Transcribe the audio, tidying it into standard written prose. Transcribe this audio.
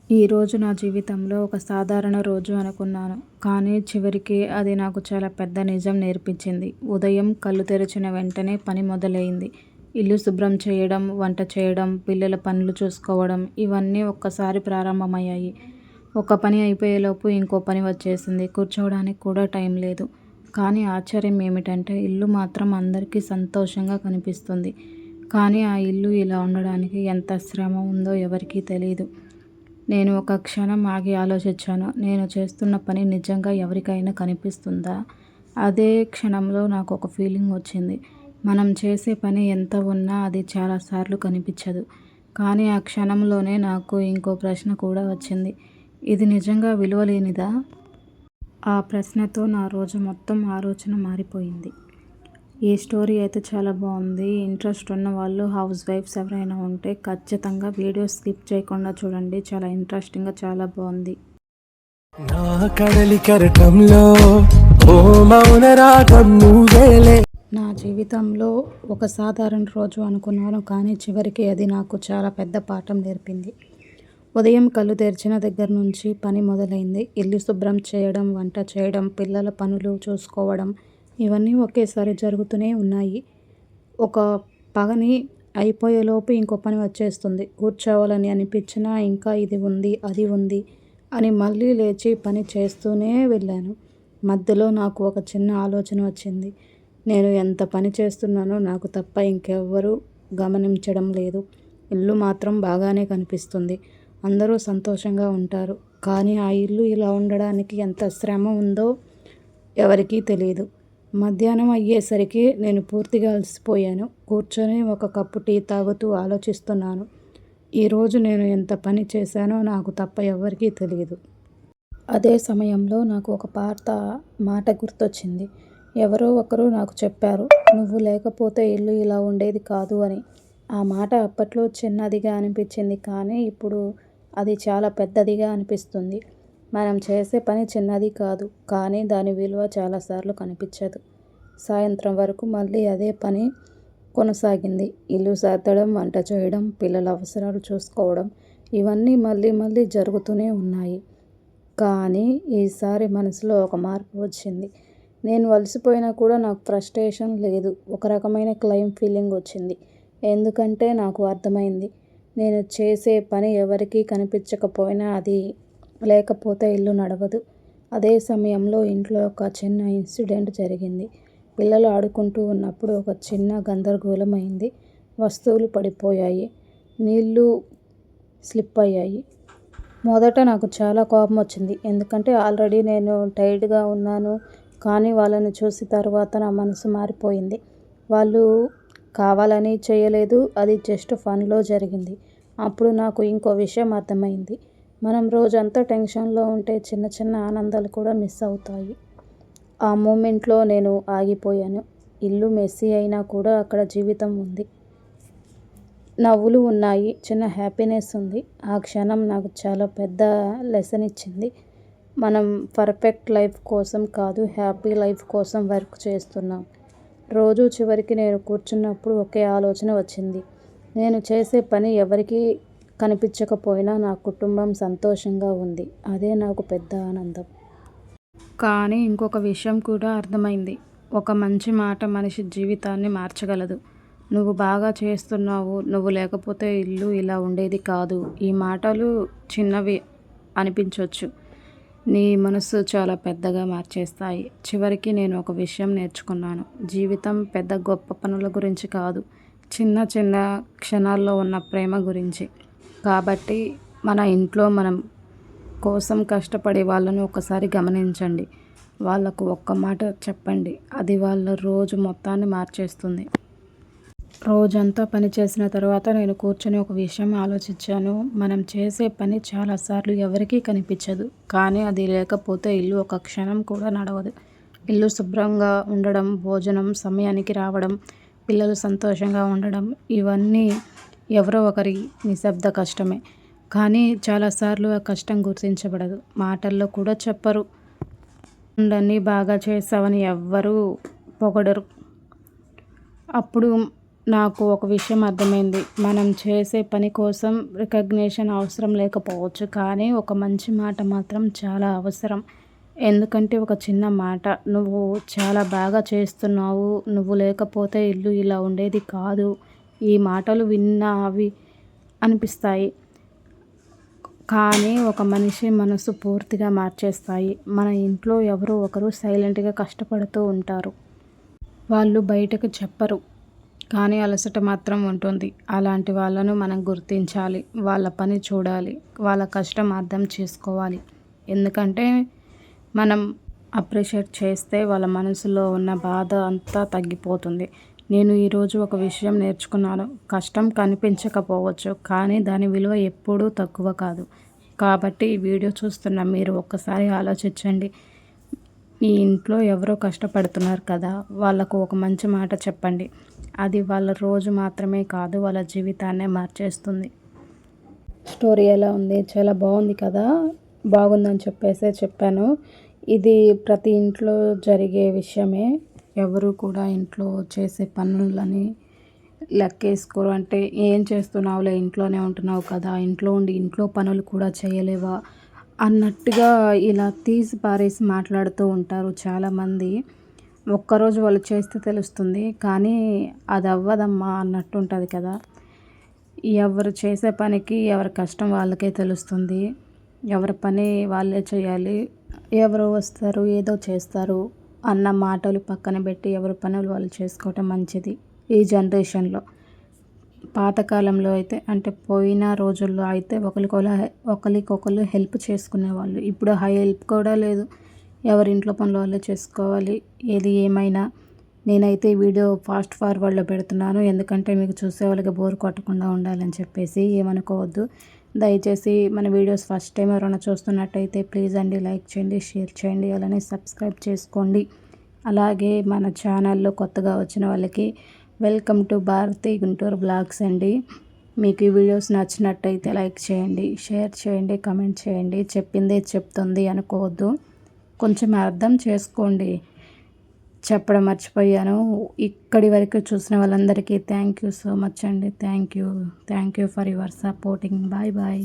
ఈరోజు నా జీవితంలో ఒక సాధారణ రోజు అనుకున్నాను. కానీ చివరికి అది నాకు చాలా పెద్ద నిజం నేర్పించింది. ఉదయం కళ్ళు తెరిచిన వెంటనే పని మొదలైంది. ఇల్లు శుభ్రం చేయడం, వంట చేయడం, పిల్లల పనులు చూసుకోవడం ఇవన్నీ ఒక్కసారి ప్రారంభమయ్యాయి. ఒక పని అయిపోయేలోపు ఇంకో పని వచ్చేసింది. కూర్చోవడానికి కూడా టైం లేదు. కానీ ఆశ్చర్యం ఏమిటంటే ఇల్లు మాత్రం అందరికీ సంతోషంగా కనిపిస్తుంది. కానీ ఆ ఇల్లు ఇలా ఉండడానికి ఎంత శ్రమ ఉందో ఎవరికీ తెలీదు. నేను ఒక క్షణం ఆగి ఆలోచించాను. నేను చేస్తున్న పని నిజంగా ఎవరికైనా కనిపిస్తుందా? అదే క్షణంలో నాకు ఒక ఫీలింగ్ వచ్చింది. మనం చేసే పని ఎంత ఉన్నా అది చాలాసార్లు కనిపించదు. కానీ ఆ క్షణంలోనే నాకు ఇంకో ప్రశ్న కూడా వచ్చింది. ఇది నిజంగా విలువలేనిదా? ఆ ప్రశ్నతో నా రోజు మొత్తం ఆలోచన మారిపోయింది. ఈ స్టోరీ అయితే చాలా బాగుంది. ఇంట్రెస్ట్ ఉన్న వాళ్ళు, హౌస్ వైఫ్స్ ఎవరైనా ఉంటే ఖచ్చితంగా వీడియో స్కిప్ చేయకుండా చూడండి. చాలా ఇంట్రెస్టింగ్గా చాలా బాగుంది. నా కడలి కరటంలో ఓ మౌన రాగం నువ్వేలే. నా జీవితంలో ఒక సాధారణ రోజు అనుకున్నాను, కానీ చివరికి అది నాకు చాలా పెద్ద పాఠం నేర్పింది. ఉదయం కళ్ళు తెరిచిన దగ్గర నుంచి పని మొదలైంది. ఇల్లు శుభ్రం చేయడం, వంట చేయడం, పిల్లల పనులు చూసుకోవడం ఇవన్నీ ఒకేసారి జరుగుతూనే ఉన్నాయి. ఒక పని అయిపోయేలోపు ఇంకో పని వచ్చేస్తుంది. కూర్చోవాలని అనిపించినా ఇంకా ఇది ఉంది, అది ఉంది అని మళ్ళీ లేచి పని చేస్తూనే వెళ్ళాను. మధ్యలో నాకు ఒక చిన్న ఆలోచన వచ్చింది. నేను ఎంత పని చేస్తున్నానో నాకు తప్ప ఇంకెవ్వరూ గమనించడం లేదు. ఇల్లు మాత్రం బాగానే కనిపిస్తుంది. అందరూ సంతోషంగా ఉంటారు. కానీ ఆ ఇల్లు ఇలా ఉండడానికి ఎంత శ్రమ ఉందో ఎవరికీ తెలియదు. మధ్యాహ్నం అయ్యేసరికి నేను పూర్తిగా అలసిపోయాను. కూర్చొని ఒక కప్పు టీ తాగుతూ ఆలోచిస్తున్నాను. ఈరోజు నేను ఎంత పని చేశానో నాకు తప్ప ఎవరికీ తెలియదు. అదే సమయంలో నాకు ఒక పాత మాట గుర్తొచ్చింది. ఎవరో ఒకరు నాకు చెప్పారు, నువ్వు లేకపోతే ఇల్లు ఇలా ఉండేది కాదు అని. ఆ మాట అప్పట్లో చిన్నదిగా అనిపించింది, కానీ ఇప్పుడు అది చాలా పెద్దదిగా అనిపిస్తుంది. మనం చేసే పని చిన్నది కాదు, కానీ దాని విలువ చాలాసార్లు కనిపించదు. సాయంత్రం వరకు మళ్ళీ అదే పని కొనసాగింది. ఇల్లు సర్దడం, వంట చేయడం, పిల్లల అవసరాలు చూసుకోవడం ఇవన్నీ మళ్ళీ మళ్ళీ జరుగుతూనే ఉన్నాయి. కానీ ఈసారి మనసులో ఒక మార్పు వచ్చింది. నేను అలసిపోయినా కూడా నాకు ఫ్రస్ట్రేషన్ లేదు. ఒక రకమైన క్లెయిమ్ ఫీలింగ్ వచ్చింది. ఎందుకంటే నాకు అర్థమైంది, నేను చేసే పని ఎవరికీ కనిపించకపోయినా అది లేకపోతే ఇల్లు నడవదు. అదే సమయంలో ఇంట్లో ఒక చిన్న ఇన్సిడెంట్ జరిగింది. పిల్లలు ఆడుకుంటూ ఉన్నప్పుడు ఒక చిన్న గందరగోళం అయింది. వస్తువులు పడిపోయాయి, నీళ్లు స్లిప్ అయ్యాయి. మొదట నాకు చాలా కోపం వచ్చింది, ఎందుకంటే ఆల్రెడీ నేను టైర్డ్గా ఉన్నాను. కానీ వాళ్ళని చూసి తర్వాత నా మనసు మారిపోయింది. వాళ్ళు కావాలని చేయలేదు, అది జస్ట్ ఫన్లో జరిగింది. అప్పుడు నాకు ఇంకో విషయం అర్థమైంది. మనం రోజంతా టెన్షన్లో ఉంటే చిన్న చిన్న ఆనందాలు కూడా మిస్ అవుతాయి. ఆ మూమెంట్లో నేను ఆగిపోయాను. ఇల్లు మెస్సీ అయినా కూడా అక్కడ జీవితం ఉంది, నవ్వులు ఉన్నాయి, చిన్న హ్యాపీనెస్ ఉంది. ఆ క్షణం నాకు చాలా పెద్ద లెసన్ ఇచ్చింది. మనం పర్ఫెక్ట్ లైఫ్ కోసం కాదు, హ్యాపీ లైఫ్ కోసం వర్క్ చేస్తున్నాం. రోజు చివరికి నేను కూర్చున్నప్పుడు ఒకే ఆలోచన వచ్చింది. నేను చేసే పని ఎవరికీ కనిపించకపోయినా నా కుటుంబం సంతోషంగా ఉంది. అదే నాకు పెద్ద ఆనందం. కానీ ఇంకొక విషయం కూడా అర్థమైంది. ఒక మంచి మాట మనిషి జీవితాన్ని మార్చగలదు. నువ్వు బాగా చేస్తున్నావు, నువ్వు లేకపోతే ఇల్లు ఇలా ఉండేది కాదు. ఈ మాటలు చిన్నవి అనిపించవచ్చు, నీ మనసు చాలా పెద్దగా మార్చేస్తాయి. చివరికి నేను ఒక విషయం నేర్చుకున్నాను. జీవితం పెద్ద గొప్ప పనుల గురించి కాదు, చిన్న చిన్న క్షణాల్లో ఉన్న ప్రేమ గురించి. కాబట్టి మన ఇంట్లో మనం కోసం కష్టపడే వాళ్ళను ఒకసారి గమనించండి. వాళ్ళకు ఒక్క మాట చెప్పండి, అది వాళ్ళ రోజు మొత్తాన్ని మార్చేస్తుంది. రోజంతా పని చేసిన తర్వాత నేను కూర్చొని ఒక విషయం ఆలోచించాను. మనం చేసే పని చాలాసార్లు ఎవరికీ కనిపించదు, కానీ అది లేకపోతే ఇల్లు ఒక క్షణం కూడా నడవదు. ఇల్లు శుభ్రంగా ఉండడం, భోజనం సమయానికి రావడం, పిల్లలు సంతోషంగా ఉండడం ఇవన్నీ ఎవరో ఒకరి నిశ్శబ్ద కష్టమే. కానీ చాలాసార్లు ఆ కష్టం గుర్తించబడదు, మాటల్లో కూడా చెప్పరు. బాగా చేసావని ఎవ్వరూ పొగడరు. అప్పుడు నాకు ఒక విషయం అర్థమైంది. మనం చేసే పని కోసం రికగ్నిషన్ అవసరం లేకపోవచ్చు. కానీ ఒక మంచి మాట మాత్రం చాలా అవసరం. ఎందుకంటే ఒక చిన్న మాట, "నువ్వు చాలా బాగా చేస్తున్నావు. నువ్వు లేకపోతే ఇల్లు ఇలా ఉండేది కాదు." ఈ మాటలు విన్నా అవి అనిపిస్తాయి. కానీ ఒక మనిషి మనసు పూర్తిగా మార్చేస్తాయి. మన ఇంట్లో ఎవరో ఒకరు సైలెంట్‌గా కష్టపడుతూ ఉంటారు. వాళ్ళు బయటకు చెప్పరు. కానీ అలసట మాత్రం ఉంటుంది. అలాంటి వాళ్ళను మనం గుర్తించాలి. వాళ్ళ పని చూడాలి. వాళ్ళ కష్టం అర్థం చేసుకోవాలి. ఎందుకంటే మనం అప్రిషియేట్ చేస్తే వాళ్ళ మనసులో ఉన్న బాధ అంతా తగ్గిపోతుంది. నేను ఈరోజు ఒక విషయం నేర్చుకున్నాను. కష్టం కనిపించకపోవచ్చు, కానీ దాని విలువ ఎప్పుడూ తక్కువ కాదు. కాబట్టి ఈ వీడియో చూస్తున్న మీరు ఒక్కసారి ఆలోచించండి. మీ ఇంట్లో ఎవరో కష్టపడుతున్నారు కదా, వాళ్ళకు ఒక మంచి మాట చెప్పండి. అది వాళ్ళ రోజు మాత్రమే కాదు, వాళ్ళ జీవితాన్నే మార్చేస్తుంది. స్టోరీ ఎలా ఉంది? చాలా బాగుంది కదా. బాగుందని చెప్పాను. ఇది ప్రతి ఇంట్లో జరిగే విషయమే. ఎవరు కూడా ఇంట్లో చేసే పనులని లెక్కేసుకోరు. అంటే ఏం చేస్తున్నావులే, ఇంట్లోనే ఉంటున్నావు కదా, ఇంట్లో ఉండి ఇంట్లో పనులు కూడా చేయలేవా అన్నట్టుగా ఇలా తీసి పారేసి మాట్లాడుతూ ఉంటారు చాలామంది. ఒక్కరోజు వాళ్ళు చేస్తే తెలుస్తుంది, కానీ అది అవ్వదమ్మా అన్నట్టు ఉంటుంది కదా. ఎవరు చేసే పనికి ఎవరి కష్టం వాళ్ళకే తెలుస్తుంది. ఎవరి పని వాళ్ళే చేయాలి. ఎవరో వస్తారు ఏదో చేస్తారు అన్న మాటలు పక్కన పెట్టి ఎవరి పనులు వాళ్ళు చేసుకోవటం మంచిది ఈ జనరేషన్లో. పాతకాలంలో అయితే, అంటే పోయిన రోజుల్లో అయితే ఒకరికొకరు హెల్ప్ చేసుకునేవాళ్ళు. ఇప్పుడు హెల్ప్ కూడా లేదు. ఎవరి ఇంట్లో పనులు వాళ్ళే చేసుకోవాలి. ఏది ఏమైనా నేనైతే ఈ వీడియో ఫాస్ట్ ఫార్వర్డ్లో పెడుతున్నాను. ఎందుకంటే మీకు చూసే వాళ్ళకి బోర్ కొట్టకుండా ఉండాలని చెప్పేసి. ఏమనుకోవద్దు. దయచేసి మన వీడియోస్ ఫస్ట్ టైం ఎవరైనా చూస్తున్నట్టయితే ప్లీజ్ అండి లైక్ చేయండి, షేర్ చేయండి, అలానే సబ్స్క్రైబ్ చేసుకోండి. అలాగే మన ఛానల్లో కొత్తగా వచ్చిన వాళ్ళకి welcome to Bharathi Guntur blogs అండి. మీకు ఈ వీడియోస్ నచ్చినట్టయితే లైక్ చేయండి, షేర్ చేయండి, కామెంట్ చేయండి. చెప్పిందే చెప్తుంది అనుకోవద్దు, కొంచెం అర్థం చేసుకోండి. చెప్పడం మర్చిపోయాను. ఇక్కడి వరకు చూసిన వాళ్ళందరికీ థ్యాంక్ యూ సో మచ్ అండి. Thank you for your supporting. Bye bye.